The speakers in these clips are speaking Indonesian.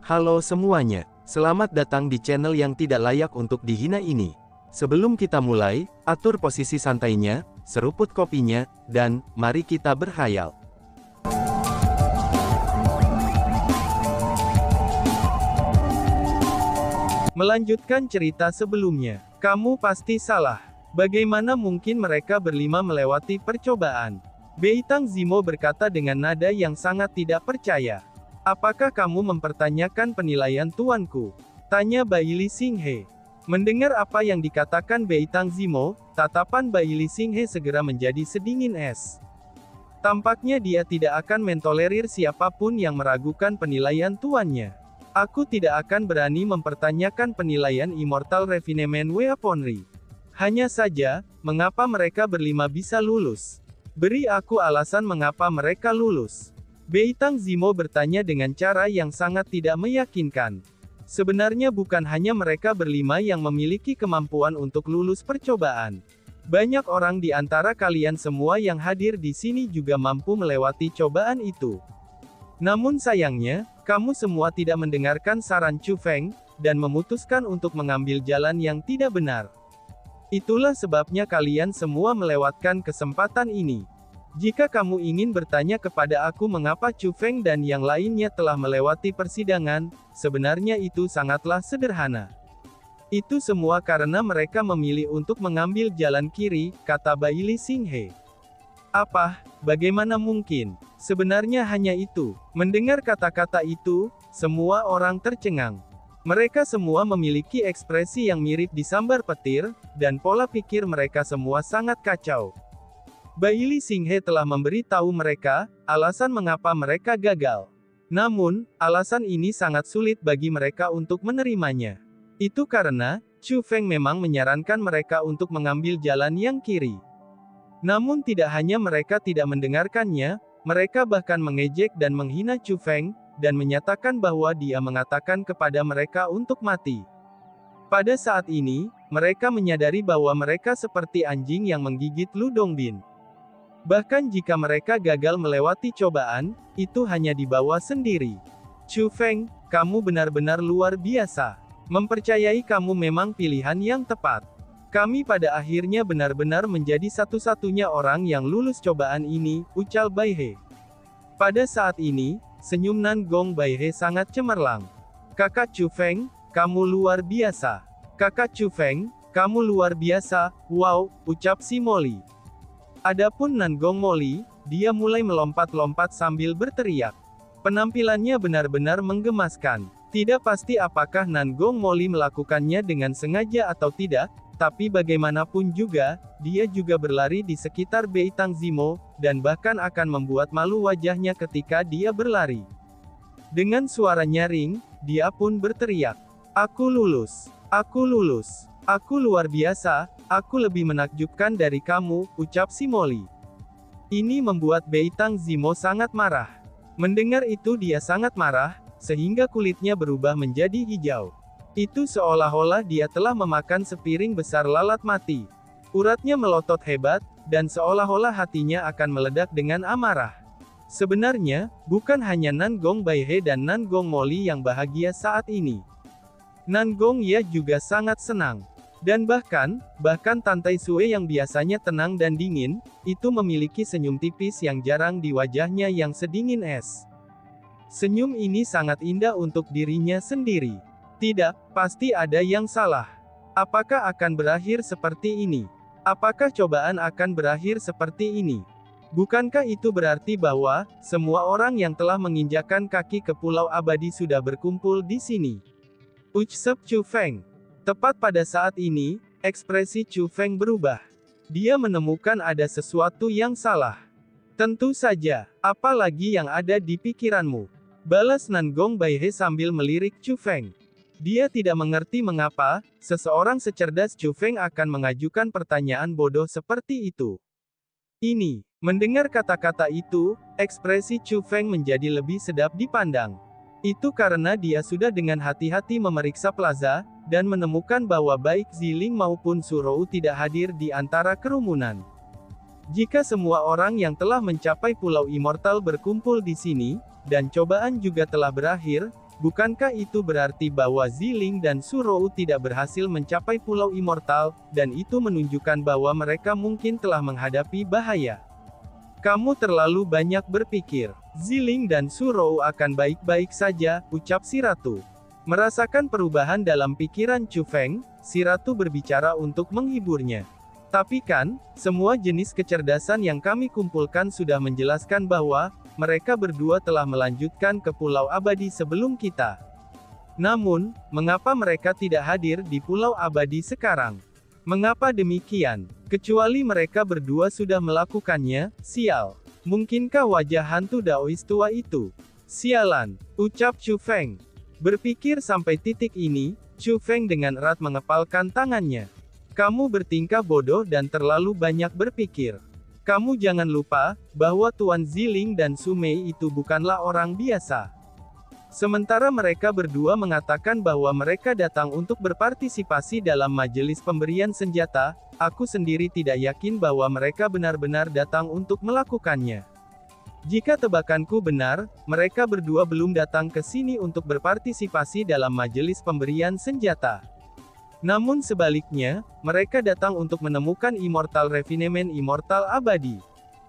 Halo semuanya, selamat datang di channel yang tidak layak untuk dihina ini. Sebelum kita mulai, atur posisi santainya, seruput kopinya, dan mari kita berkhayal. Melanjutkan cerita sebelumnya, kamu pasti salah. Bagaimana mungkin mereka berlima melewati percobaan? Beitang Zimo berkata dengan nada yang sangat tidak percaya. Apakah kamu mempertanyakan penilaian tuanku? Tanya Baili Xinghe. Mendengar apa yang dikatakan Beitang Zimo, tatapan Baili Xinghe segera menjadi sedingin es. Tampaknya dia tidak akan mentolerir siapapun yang meragukan penilaian tuannya. Aku tidak akan berani mempertanyakan penilaian Immortal Refinement Weaponry. Hanya saja, mengapa mereka berlima bisa lulus? Beri aku alasan mengapa mereka lulus. Beitang Zimo bertanya dengan cara yang sangat tidak meyakinkan. Sebenarnya bukan hanya mereka berlima yang memiliki kemampuan untuk lulus percobaan. Banyak orang di antara kalian semua yang hadir di sini juga mampu melewati cobaan itu. Namun sayangnya, kamu semua tidak mendengarkan saran Chu Feng, dan memutuskan untuk mengambil jalan yang tidak benar. Itulah sebabnya kalian semua melewatkan kesempatan ini. Jika kamu ingin bertanya kepada aku mengapa Chu Feng dan yang lainnya telah melewati persidangan, sebenarnya itu sangatlah sederhana. Itu semua karena mereka memilih untuk mengambil jalan kiri, kata Baili Xinghe. Apa? Bagaimana mungkin? Sebenarnya hanya itu. Mendengar kata-kata itu, semua orang tercengang. Mereka semua memiliki ekspresi yang mirip disambar petir, dan pola pikir mereka semua sangat kacau. Baili Xinghe telah memberi tahu mereka, alasan mengapa mereka gagal. Namun, alasan ini sangat sulit bagi mereka untuk menerimanya. Itu karena, Chu Feng memang menyarankan mereka untuk mengambil jalan yang kiri. Namun tidak hanya mereka tidak mendengarkannya, mereka bahkan mengejek dan menghina Chu Feng, dan menyatakan bahwa dia mengatakan kepada mereka untuk mati. Pada saat ini, mereka menyadari bahwa mereka seperti anjing yang menggigit Lu Dongbin. Bahkan jika mereka gagal melewati cobaan, itu hanya dibawa sendiri. Chu Feng, kamu benar-benar luar biasa. Mempercayai kamu memang pilihan yang tepat. Kami pada akhirnya benar-benar menjadi satu-satunya orang yang lulus cobaan ini, ucal Bai He. Pada saat ini, senyum Nan Gong Bai He sangat cemerlang. Kakak Chu Feng, kamu luar biasa. Kakak Chu Feng, kamu luar biasa, wow, ucap si Molly. Adapun Nan Gong Molly, dia mulai melompat-lompat sambil berteriak. Penampilannya benar-benar menggemaskan. Tidak pasti apakah Nan Gong Molly melakukannya dengan sengaja atau tidak, tapi bagaimanapun juga, dia juga berlari di sekitar Beitang Zimo, dan bahkan akan membuat malu wajahnya ketika dia berlari. Dengan suara nyaring, dia pun berteriak, "Aku lulus! Aku lulus! Aku luar biasa, aku lebih menakjubkan dari kamu," ucap si Molly. Ini membuat Beitang Zimo sangat marah. Mendengar itu dia sangat marah, sehingga kulitnya berubah menjadi hijau. Itu seolah-olah dia telah memakan sepiring besar lalat mati. Uratnya melotot hebat, dan seolah-olah hatinya akan meledak dengan amarah. Sebenarnya, bukan hanya Nan Gong Bai He dan Nan Gong Molly yang bahagia saat ini. Nan Gong Ye juga sangat senang. Dan bahkan Tante Sue yang biasanya tenang dan dingin, itu memiliki senyum tipis yang jarang di wajahnya yang sedingin es. Senyum ini sangat indah untuk dirinya sendiri. Tidak, pasti ada yang salah. Apakah akan berakhir seperti ini? Apakah cobaan akan berakhir seperti ini? Bukankah itu berarti bahwa semua orang yang telah menginjakkan kaki ke Pulau Abadi sudah berkumpul di sini? Ucap Chu Feng. Tepat pada saat ini, ekspresi Chu Feng berubah. Dia menemukan ada sesuatu yang salah. Tentu saja, apa lagi yang ada di pikiranmu? Balas Nan Gong Bai He sambil melirik Chu Feng. Dia tidak mengerti mengapa seseorang secerdas Chu Feng akan mengajukan pertanyaan bodoh seperti itu. Mendengar kata-kata itu, ekspresi Chu Feng menjadi lebih sedap dipandang. Itu karena dia sudah dengan hati-hati memeriksa plaza, dan menemukan bahwa baik Ziling maupun Surou tidak hadir di antara kerumunan. Jika semua orang yang telah mencapai Pulau Immortal berkumpul di sini, dan cobaan juga telah berakhir, Bukankah itu berarti bahwa Ziling dan Surou tidak berhasil mencapai Pulau Immortal, dan itu menunjukkan bahwa mereka mungkin telah menghadapi bahaya? Kamu terlalu banyak berpikir. Ziling dan Surou akan baik-baik saja, ucap si ratu. Merasakan perubahan dalam pikiran Chu Feng, si ratu berbicara untuk menghiburnya. Tapi kan, semua jenis kecerdasan yang kami kumpulkan sudah menjelaskan bahwa, mereka berdua telah melanjutkan ke Pulau Abadi sebelum kita. Namun, mengapa mereka tidak hadir di Pulau Abadi sekarang? Mengapa demikian? Kecuali mereka berdua sudah melakukannya, sial. Mungkinkah wajah hantu Daois tua itu? Sialan, ucap Chu Feng. Berpikir sampai titik ini, Chu Feng dengan erat mengepalkan tangannya. Kamu bertingkah bodoh dan terlalu banyak berpikir. Kamu jangan lupa, bahwa Tuan Ziling dan Su Mei itu bukanlah orang biasa. Sementara mereka berdua mengatakan bahwa mereka datang untuk berpartisipasi dalam majelis pemberian senjata, aku sendiri tidak yakin bahwa mereka benar-benar datang untuk melakukannya. Jika tebakanku benar, mereka berdua belum datang ke sini untuk berpartisipasi dalam majelis pemberian senjata. Namun sebaliknya, mereka datang untuk menemukan Immortal Refinement Immortal Abadi.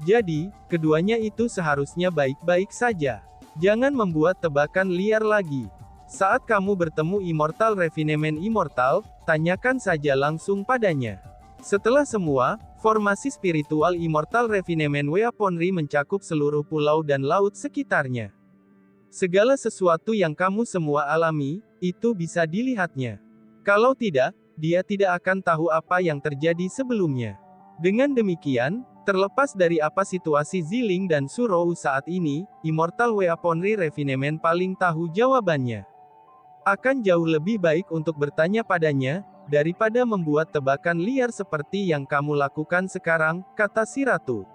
Jadi, keduanya itu seharusnya baik-baik saja. Jangan membuat tebakan liar lagi. Saat kamu bertemu Immortal Refinement Immortal, tanyakan saja langsung padanya. Setelah semua, formasi spiritual Immortal Refinement Weaponry mencakup seluruh pulau dan laut sekitarnya. Segala sesuatu yang kamu semua alami, itu bisa dilihatnya. Kalau tidak, dia tidak akan tahu apa yang terjadi sebelumnya. Dengan demikian, terlepas dari apa situasi Ziling dan Surou saat ini, Immortal Weaponry Refinement paling tahu jawabannya. Akan jauh lebih baik untuk bertanya padanya, daripada membuat tebakan liar seperti yang kamu lakukan sekarang, kata si ratu.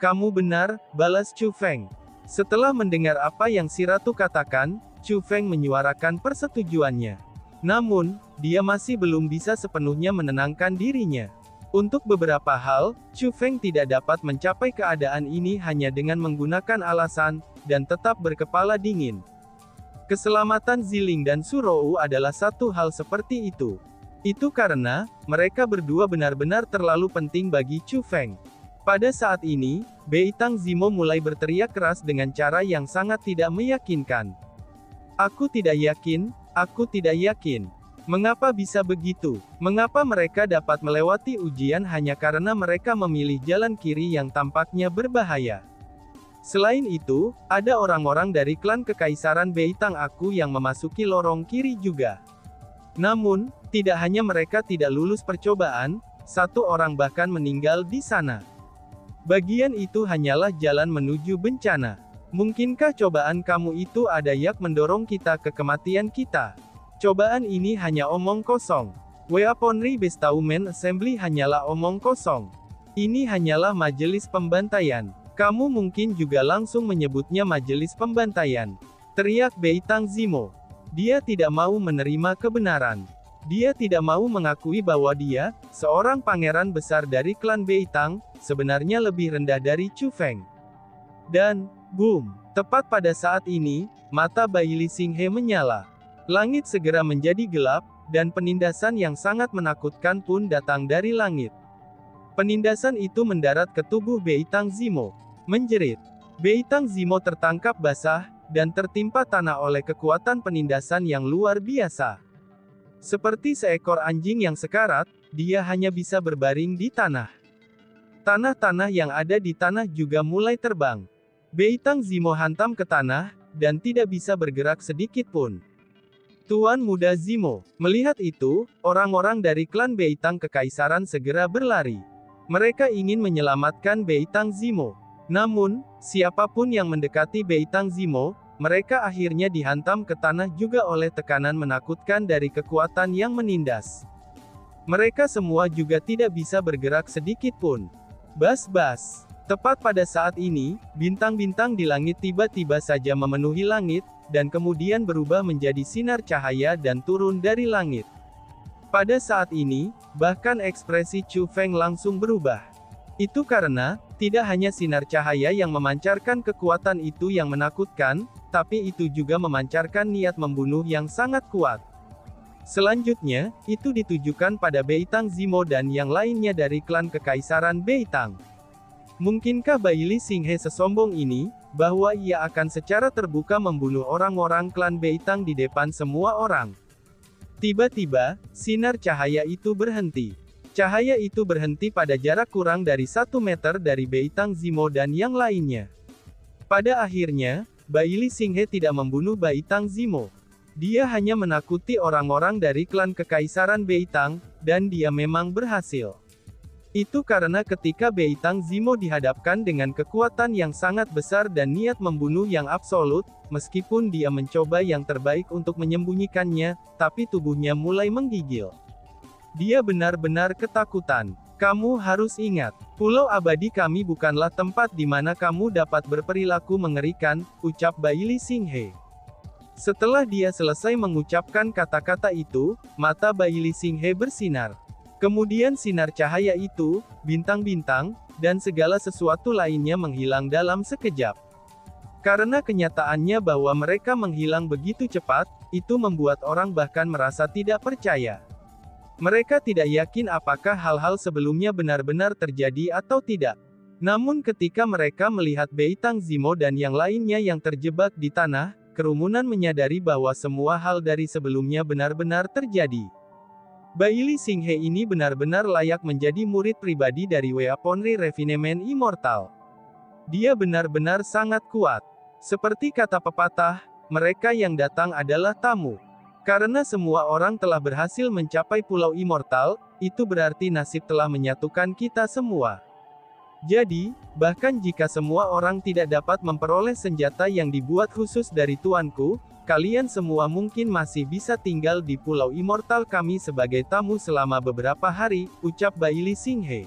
Kamu benar, balas Chu Feng. Setelah mendengar apa yang si ratu katakan, Chu Feng menyuarakan persetujuannya. Namun, dia masih belum bisa sepenuhnya menenangkan dirinya. Untuk beberapa hal, Chu Feng tidak dapat mencapai keadaan ini hanya dengan menggunakan alasan, dan tetap berkepala dingin. Keselamatan Ziling dan Surou adalah satu hal seperti itu. Itu karena, mereka berdua benar-benar terlalu penting bagi Chu Feng. Pada saat ini, Beitang Zimo mulai berteriak keras dengan cara yang sangat tidak meyakinkan. Aku tidak yakin. Aku tidak yakin. Mengapa bisa begitu? Mengapa mereka dapat melewati ujian hanya karena mereka memilih jalan kiri yang tampaknya berbahaya? Selain itu, ada orang-orang dari klan Kekaisaran Beitang aku yang memasuki lorong kiri juga. Namun, tidak hanya mereka tidak lulus percobaan, satu orang bahkan meninggal di sana. Bagian itu hanyalah jalan menuju bencana. Mungkinkah cobaan kamu itu ada yang mendorong kita ke kematian kita? Cobaan ini hanya omong kosong. Weaponry Bestowment Assembly hanyalah omong kosong. Ini hanyalah majelis pembantaian. Kamu mungkin juga langsung menyebutnya majelis pembantaian. Teriak Beitang Zimo. Dia tidak mau menerima kebenaran. Dia tidak mau mengakui bahwa dia, seorang pangeran besar dari klan Beitang, sebenarnya lebih rendah dari Chu Feng. Dan, boom! Tepat pada saat ini, mata Bai Li Xinghe menyala. Langit segera menjadi gelap, dan penindasan yang sangat menakutkan pun datang dari langit. Penindasan itu mendarat ke tubuh Beitang Zimo. Menjerit. Beitang Zimo tertangkap basah, dan tertimpa tanah oleh kekuatan penindasan yang luar biasa. Seperti seekor anjing yang sekarat, dia hanya bisa berbaring di tanah. Tanah-tanah yang ada di tanah juga mulai terbang. Beitang Zimo hantam ke tanah, dan tidak bisa bergerak sedikit pun. Tuan Muda Zimo. Melihat itu, orang-orang dari klan Beitang Kekaisaran segera berlari. Mereka ingin menyelamatkan Beitang Zimo. Namun, siapapun yang mendekati Beitang Zimo, mereka akhirnya dihantam ke tanah juga oleh tekanan menakutkan dari kekuatan yang menindas. Mereka semua juga tidak bisa bergerak sedikit pun. Bas-bas. Tepat pada saat ini, bintang-bintang di langit tiba-tiba saja memenuhi langit, dan kemudian berubah menjadi sinar cahaya dan turun dari langit. Pada saat ini, bahkan ekspresi Chu Feng langsung berubah. Itu karena, tidak hanya sinar cahaya yang memancarkan kekuatan itu yang menakutkan, tapi itu juga memancarkan niat membunuh yang sangat kuat. Selanjutnya, itu ditujukan pada Beitang Zimo dan yang lainnya dari klan Kekaisaran Beitang. Mungkinkah Baili Xinghe sesombong ini, bahwa ia akan secara terbuka membunuh orang-orang klan Beitang di depan semua orang? Tiba-tiba, sinar cahaya itu berhenti. Cahaya itu berhenti pada jarak kurang dari 1 meter dari Beitang Zimo dan yang lainnya. Pada akhirnya, Baili Xinghe tidak membunuh Beitang Zimo. Dia hanya menakuti orang-orang dari klan Kekaisaran Beitang, dan dia memang berhasil. Itu karena ketika Beitang Zimo dihadapkan dengan kekuatan yang sangat besar dan niat membunuh yang absolut, meskipun dia mencoba yang terbaik untuk menyembunyikannya, tapi tubuhnya mulai menggigil. Dia benar-benar ketakutan. Kamu harus ingat, Pulau Abadi kami bukanlah tempat di mana kamu dapat berperilaku mengerikan, ucap Baili Xinghe. Setelah dia selesai mengucapkan kata-kata itu, mata Baili Xinghe bersinar. Kemudian sinar cahaya itu, bintang-bintang, dan segala sesuatu lainnya menghilang dalam sekejap. Karena kenyataannya bahwa mereka menghilang begitu cepat, itu membuat orang bahkan merasa tidak percaya. Mereka tidak yakin apakah hal-hal sebelumnya benar-benar terjadi atau tidak. Namun ketika mereka melihat Beitang Zimo dan yang lainnya yang terjebak di tanah, kerumunan menyadari bahwa semua hal dari sebelumnya benar-benar terjadi. Baili Xinghe ini benar-benar layak menjadi murid pribadi dari Weaponry Refinement Immortal. Dia benar-benar sangat kuat. Seperti kata pepatah, mereka yang datang adalah tamu. Karena semua orang telah berhasil mencapai Pulau Immortal, itu berarti nasib telah menyatukan kita semua. Jadi, bahkan jika semua orang tidak dapat memperoleh senjata yang dibuat khusus dari tuanku, kalian semua mungkin masih bisa tinggal di Pulau Immortal kami sebagai tamu selama beberapa hari, ucap Baili Xinghe.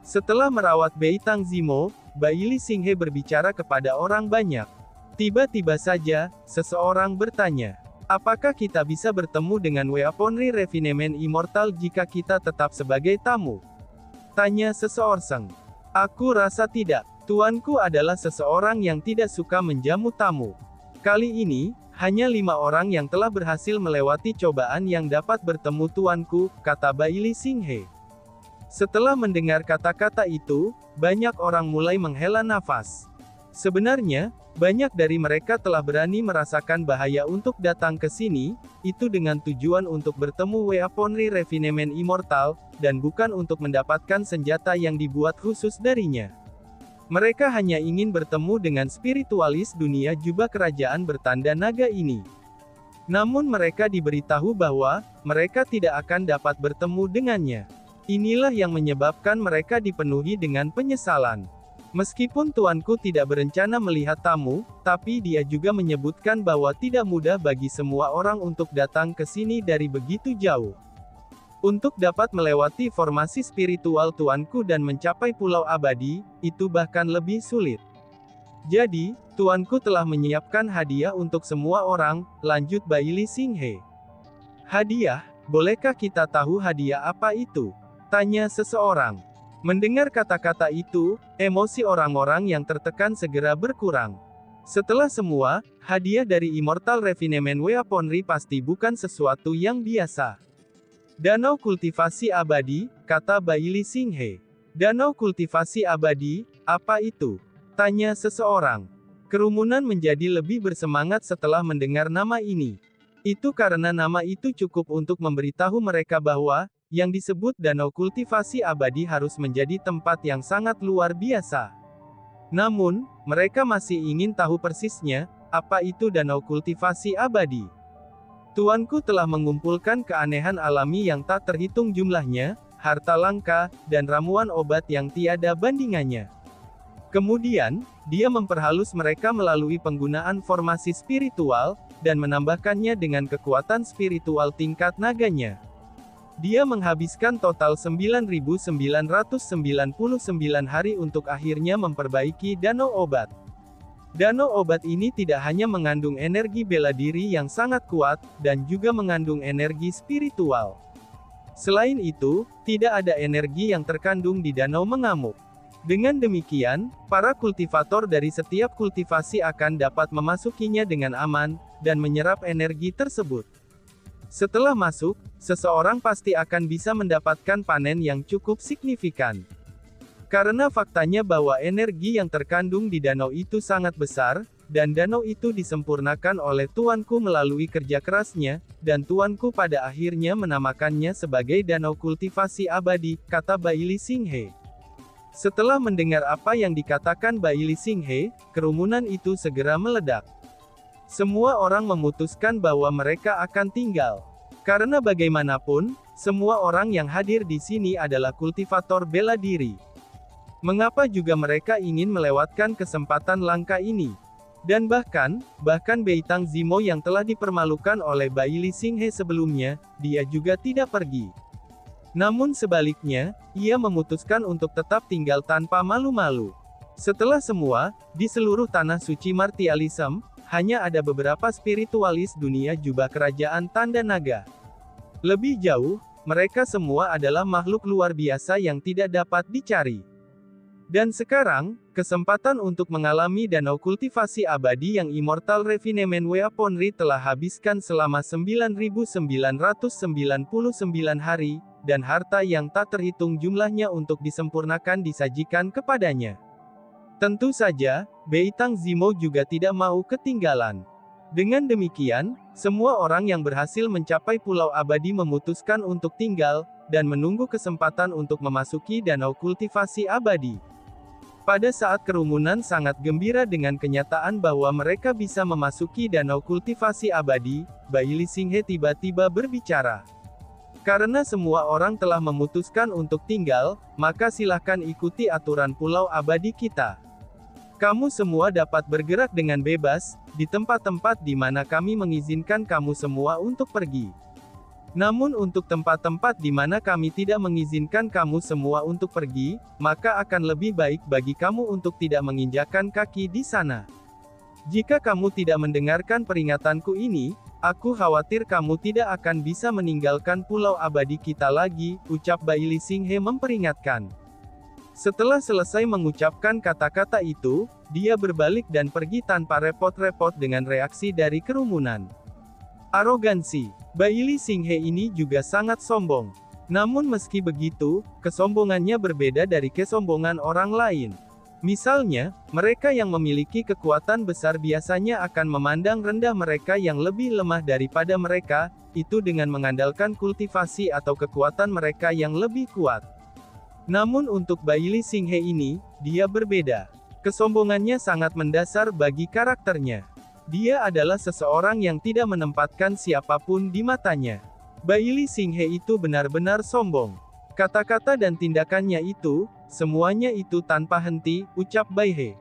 Setelah merawat Beitang Zimo, Baili Xinghe berbicara kepada orang banyak. Tiba-tiba saja, seseorang bertanya, apakah kita bisa bertemu dengan Weaponry Refinement Immortal jika kita tetap sebagai tamu? Tanya seseorang. Aku rasa tidak. Tuanku adalah seseorang yang tidak suka menjamu tamu. Kali ini, hanya 5 orang yang telah berhasil melewati cobaan yang dapat bertemu tuanku, kata Baili Xinghe. Setelah mendengar kata-kata itu, banyak orang mulai menghela nafas. Sebenarnya, banyak dari mereka telah berani merasakan bahaya untuk datang ke sini, itu dengan tujuan untuk bertemu Weaponry Refinement Immortal, dan bukan untuk mendapatkan senjata yang dibuat khusus darinya. Mereka hanya ingin bertemu dengan spiritualis dunia jubah kerajaan bertanda naga ini. Namun mereka diberitahu bahwa, mereka tidak akan dapat bertemu dengannya. Inilah yang menyebabkan mereka dipenuhi dengan penyesalan. Meskipun tuanku tidak berencana melihat tamu, tapi dia juga menyebutkan bahwa tidak mudah bagi semua orang untuk datang ke sini dari begitu jauh. Untuk dapat melewati formasi spiritual tuanku dan mencapai Pulau Abadi, itu bahkan lebih sulit. Jadi, tuanku telah menyiapkan hadiah untuk semua orang, lanjut Baili Xinghe. Hadiah? Bolehkah kita tahu hadiah apa itu? Tanya seseorang. Mendengar kata-kata itu, emosi orang-orang yang tertekan segera berkurang. Setelah semua, hadiah dari Immortal Refinement Weaponry pasti bukan sesuatu yang biasa. Danau kultivasi abadi, kata Baili Xinghe. Danau kultivasi abadi, apa itu? Tanya seseorang. Kerumunan menjadi lebih bersemangat setelah mendengar nama ini. Itu karena nama itu cukup untuk memberitahu mereka bahwa, yang disebut danau kultivasi abadi harus menjadi tempat yang sangat luar biasa. Namun, mereka masih ingin tahu persisnya, apa itu danau kultivasi abadi. Tuanku telah mengumpulkan keanehan alami yang tak terhitung jumlahnya, harta langka, dan ramuan obat yang tiada bandingannya. Kemudian, dia memperhalus mereka melalui penggunaan formasi spiritual, dan menambahkannya dengan kekuatan spiritual tingkat naganya. Dia menghabiskan total 9.999 hari untuk akhirnya memperbaiki danau obat. Danau obat ini tidak hanya mengandung energi bela diri yang sangat kuat, dan juga mengandung energi spiritual. Selain itu, tidak ada energi yang terkandung di danau mengamuk. Dengan demikian, para kultivator dari setiap kultivasi akan dapat memasukinya dengan aman, dan menyerap energi tersebut. Setelah masuk, seseorang pasti akan bisa mendapatkan panen yang cukup signifikan. Karena faktanya bahwa energi yang terkandung di danau itu sangat besar, dan danau itu disempurnakan oleh tuanku melalui kerja kerasnya, dan tuanku pada akhirnya menamakannya sebagai danau kultivasi abadi, kata Baili Singhe. Setelah mendengar apa yang dikatakan Baili Singhe, kerumunan itu segera meledak. Semua orang memutuskan bahwa mereka akan tinggal. Karena bagaimanapun, semua orang yang hadir di sini adalah kultivator bela diri. Mengapa juga mereka ingin melewatkan kesempatan langka ini? Dan bahkan Beitang Zimo yang telah dipermalukan oleh Baili Singhe sebelumnya, dia juga tidak pergi. Namun sebaliknya, ia memutuskan untuk tetap tinggal tanpa malu-malu. Setelah semua, di seluruh tanah suci martialism, hanya ada beberapa spiritualis dunia jubah kerajaan tanda naga. Lebih jauh, mereka semua adalah makhluk luar biasa yang tidak dapat dicari. Dan sekarang, kesempatan untuk mengalami danau kultivasi abadi yang Immortal Refinement Weaponry telah habiskan selama 9.999 hari, dan harta yang tak terhitung jumlahnya untuk disempurnakan disajikan kepadanya. Tentu saja, Beitang Zimo juga tidak mau ketinggalan. Dengan demikian, semua orang yang berhasil mencapai Pulau Abadi memutuskan untuk tinggal, dan menunggu kesempatan untuk memasuki danau kultivasi abadi. Pada saat kerumunan sangat gembira dengan kenyataan bahwa mereka bisa memasuki danau kultivasi abadi, Baili Singhe tiba-tiba berbicara. Karena semua orang telah memutuskan untuk tinggal, maka silahkan ikuti aturan Pulau Abadi kita. Kamu semua dapat bergerak dengan bebas, di tempat-tempat di mana kami mengizinkan kamu semua untuk pergi. Namun untuk tempat-tempat di mana kami tidak mengizinkan kamu semua untuk pergi, maka akan lebih baik bagi kamu untuk tidak menginjakkan kaki di sana. Jika kamu tidak mendengarkan peringatanku ini, aku khawatir kamu tidak akan bisa meninggalkan Pulau Abadi kita lagi, ucap Baili Singhe memperingatkan. Setelah selesai mengucapkan kata-kata itu, dia berbalik dan pergi tanpa repot-repot dengan reaksi dari kerumunan. Arogansi. Baili Singhe ini juga sangat sombong. Namun meski begitu, kesombongannya berbeda dari kesombongan orang lain. Misalnya, mereka yang memiliki kekuatan besar biasanya akan memandang rendah mereka yang lebih lemah daripada mereka, itu dengan mengandalkan kultivasi atau kekuatan mereka yang lebih kuat. Namun untuk Baili Singhe ini, dia berbeda. Kesombongannya sangat mendasar bagi karakternya. Dia adalah seseorang yang tidak menempatkan siapapun di matanya. Baili Singhe itu benar-benar sombong. Kata-kata dan tindakannya itu, semuanya itu tanpa henti, ucap Baihe.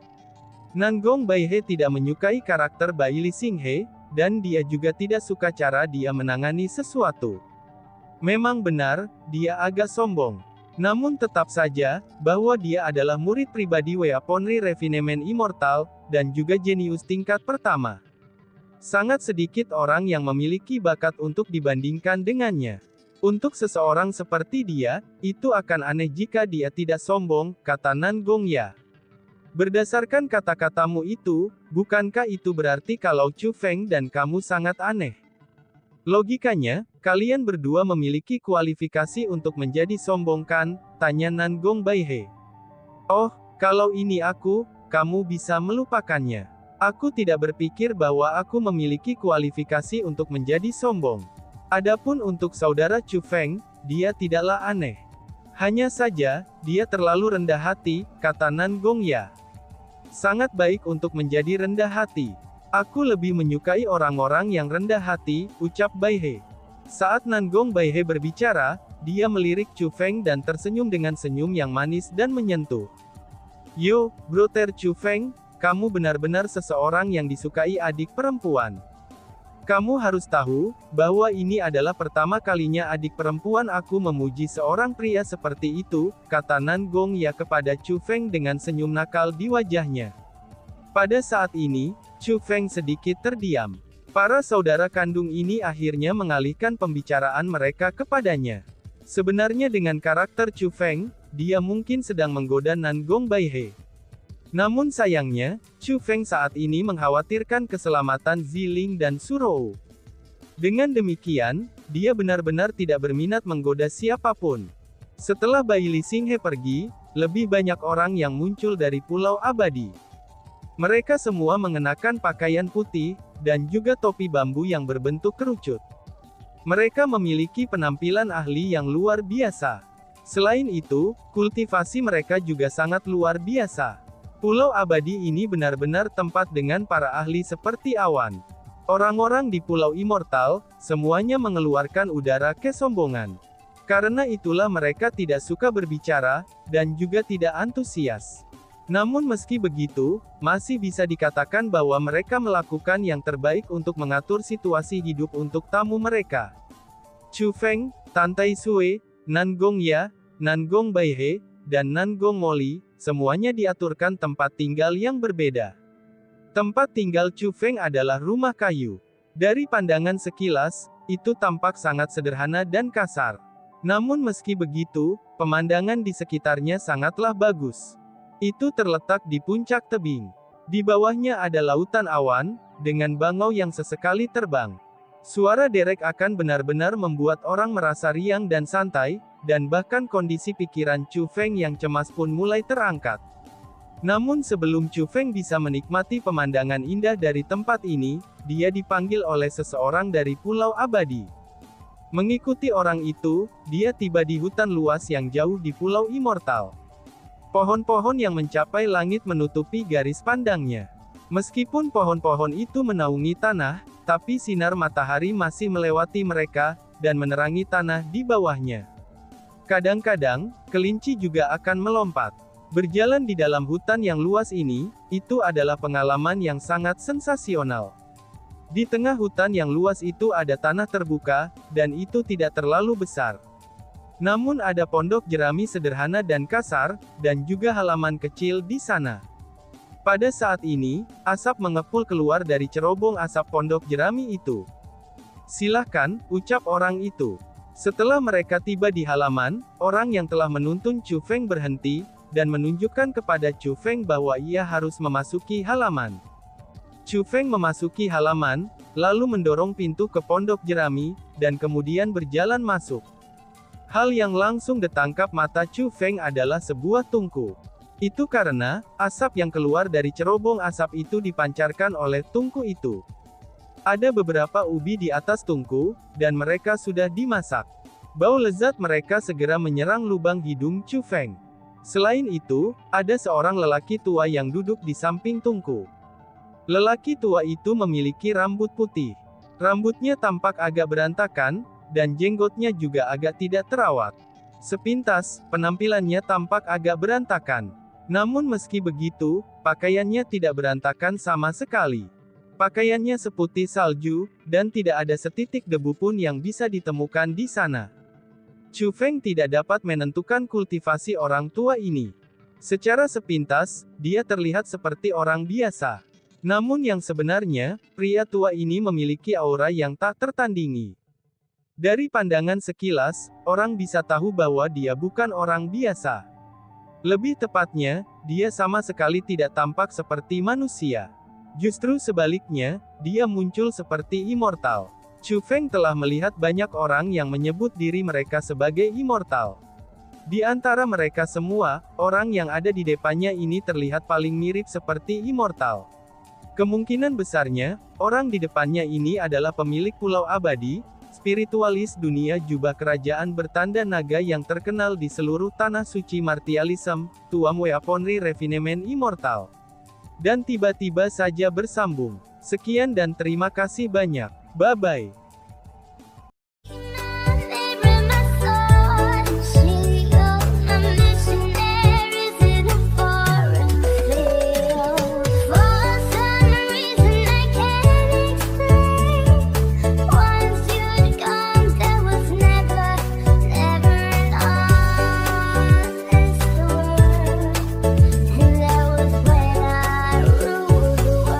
Nangong Baihe tidak menyukai karakter Baili Singhe, dan dia juga tidak suka cara dia menangani sesuatu. Memang benar, dia agak sombong. Namun tetap saja, bahwa dia adalah murid pribadi Weaponry Refinement Immortal, dan juga jenius tingkat pertama. Sangat sedikit orang yang memiliki bakat untuk dibandingkan dengannya. Untuk seseorang seperti dia, itu akan aneh jika dia tidak sombong, kata Nan Gongya. Berdasarkan kata-katamu itu, bukankah itu berarti kalau Chu Feng dan kamu sangat aneh? Logikanya, kalian berdua memiliki kualifikasi untuk menjadi sombong kan? Tanya Nan Gong Baihe. Oh, kalau ini aku, kamu bisa melupakannya. Aku tidak berpikir bahwa aku memiliki kualifikasi untuk menjadi sombong. Adapun untuk saudara Chu Feng, dia tidaklah aneh. Hanya saja, dia terlalu rendah hati, kata Nan Gongya. Sangat baik untuk menjadi rendah hati. Aku lebih menyukai orang-orang yang rendah hati, ucap Baihe. Saat Nan Gong Baihe berbicara, dia melirik Chu Feng dan tersenyum dengan senyum yang manis dan menyentuh. Yo, Brother Chu Feng, kamu benar-benar seseorang yang disukai adik perempuan. Kamu harus tahu, bahwa ini adalah pertama kalinya adik perempuan aku memuji seorang pria seperti itu, kata Nan Gongya kepada Chu Feng dengan senyum nakal di wajahnya. Pada saat ini, Chu Feng sedikit terdiam. Para saudara kandung ini akhirnya mengalihkan pembicaraan mereka kepadanya. Sebenarnya dengan karakter Chu Feng, dia mungkin sedang menggoda Nan Gong Baihe. Namun sayangnya, Chu Feng saat ini mengkhawatirkan keselamatan Ziling dan Surou. Dengan demikian, dia benar-benar tidak berminat menggoda siapapun. Setelah Bai Li Xinghe pergi, lebih banyak orang yang muncul dari Pulau Abadi. Mereka semua mengenakan pakaian putih, dan juga topi bambu yang berbentuk kerucut. Mereka memiliki penampilan ahli yang luar biasa. Selain itu, kultivasi mereka juga sangat luar biasa. Pulau Abadi ini benar-benar tempat dengan para ahli seperti awan. Orang-orang di Pulau Immortal, semuanya mengeluarkan udara kesombongan. Karena itulah mereka tidak suka berbicara, dan juga tidak antusias. Namun meski begitu, masih bisa dikatakan bahwa mereka melakukan yang terbaik untuk mengatur situasi hidup untuk tamu mereka. Chu Feng, Tan Tai Sui, Nan Gong Ya, Nan Gong Baihe, dan Nan Gong Moli, semuanya diaturkan tempat tinggal yang berbeda. Tempat tinggal Chu Feng adalah rumah kayu. Dari pandangan sekilas, itu tampak sangat sederhana dan kasar. Namun meski begitu, pemandangan di sekitarnya sangatlah bagus. Itu terletak di puncak tebing. Di bawahnya ada lautan awan, dengan bangau yang sesekali terbang. Suara derek akan benar-benar membuat orang merasa riang dan santai, dan bahkan kondisi pikiran Chu Feng yang cemas pun mulai terangkat. Namun sebelum Chu Feng bisa menikmati pemandangan indah dari tempat ini, dia dipanggil oleh seseorang dari Pulau Abadi. Mengikuti orang itu, dia tiba di hutan luas yang jauh di Pulau Immortal. Pohon-pohon yang mencapai langit menutupi garis pandangnya. Meskipun pohon-pohon itu menaungi tanah, tapi sinar matahari masih melewati mereka, dan menerangi tanah di bawahnya. Kadang-kadang, kelinci juga akan melompat. Berjalan di dalam hutan yang luas ini, itu adalah pengalaman yang sangat sensasional. Di tengah hutan yang luas itu ada tanah terbuka, dan itu tidak terlalu besar. Namun ada pondok jerami sederhana dan kasar, dan juga halaman kecil di sana. Pada saat ini, asap mengepul keluar dari cerobong asap pondok jerami itu. "Silahkan," ucap orang itu. Setelah mereka tiba di halaman, orang yang telah menuntun Chu Feng berhenti, dan menunjukkan kepada Chu Feng bahwa ia harus memasuki halaman. Chu Feng memasuki halaman, lalu mendorong pintu ke pondok jerami, dan kemudian berjalan masuk. Hal yang langsung ditangkap mata Chu Feng adalah sebuah tungku. Itu karena, asap yang keluar dari cerobong asap itu dipancarkan oleh tungku itu. Ada beberapa ubi di atas tungku, dan mereka sudah dimasak. Bau lezat mereka segera menyerang lubang hidung Chu Feng. Selain itu, ada seorang lelaki tua yang duduk di samping tungku. Lelaki tua itu memiliki rambut putih. Rambutnya tampak agak berantakan, dan jenggotnya juga agak tidak terawat. Sepintas, penampilannya tampak agak berantakan. Namun meski begitu, pakaiannya tidak berantakan sama sekali. Pakaiannya seputih salju, dan tidak ada setitik debu pun yang bisa ditemukan di sana. Chu Feng tidak dapat menentukan kultivasi orang tua ini. Secara sepintas, dia terlihat seperti orang biasa. Namun yang sebenarnya, pria tua ini memiliki aura yang tak tertandingi. Dari pandangan sekilas, orang bisa tahu bahwa dia bukan orang biasa. Lebih tepatnya, dia sama sekali tidak tampak seperti manusia. Justru sebaliknya, dia muncul seperti immortal. Chu Feng telah melihat banyak orang yang menyebut diri mereka sebagai immortal. Di antara mereka semua, orang yang ada di depannya ini terlihat paling mirip seperti immortal. Kemungkinan besarnya, orang di depannya ini adalah pemilik Pulau Abadi, spiritualis dunia jubah kerajaan bertanda naga yang terkenal di seluruh tanah suci martialism, Tuan Weaponry Refinement Immortal. Dan tiba-tiba saja bersambung. Sekian dan terima kasih banyak. Bye-bye.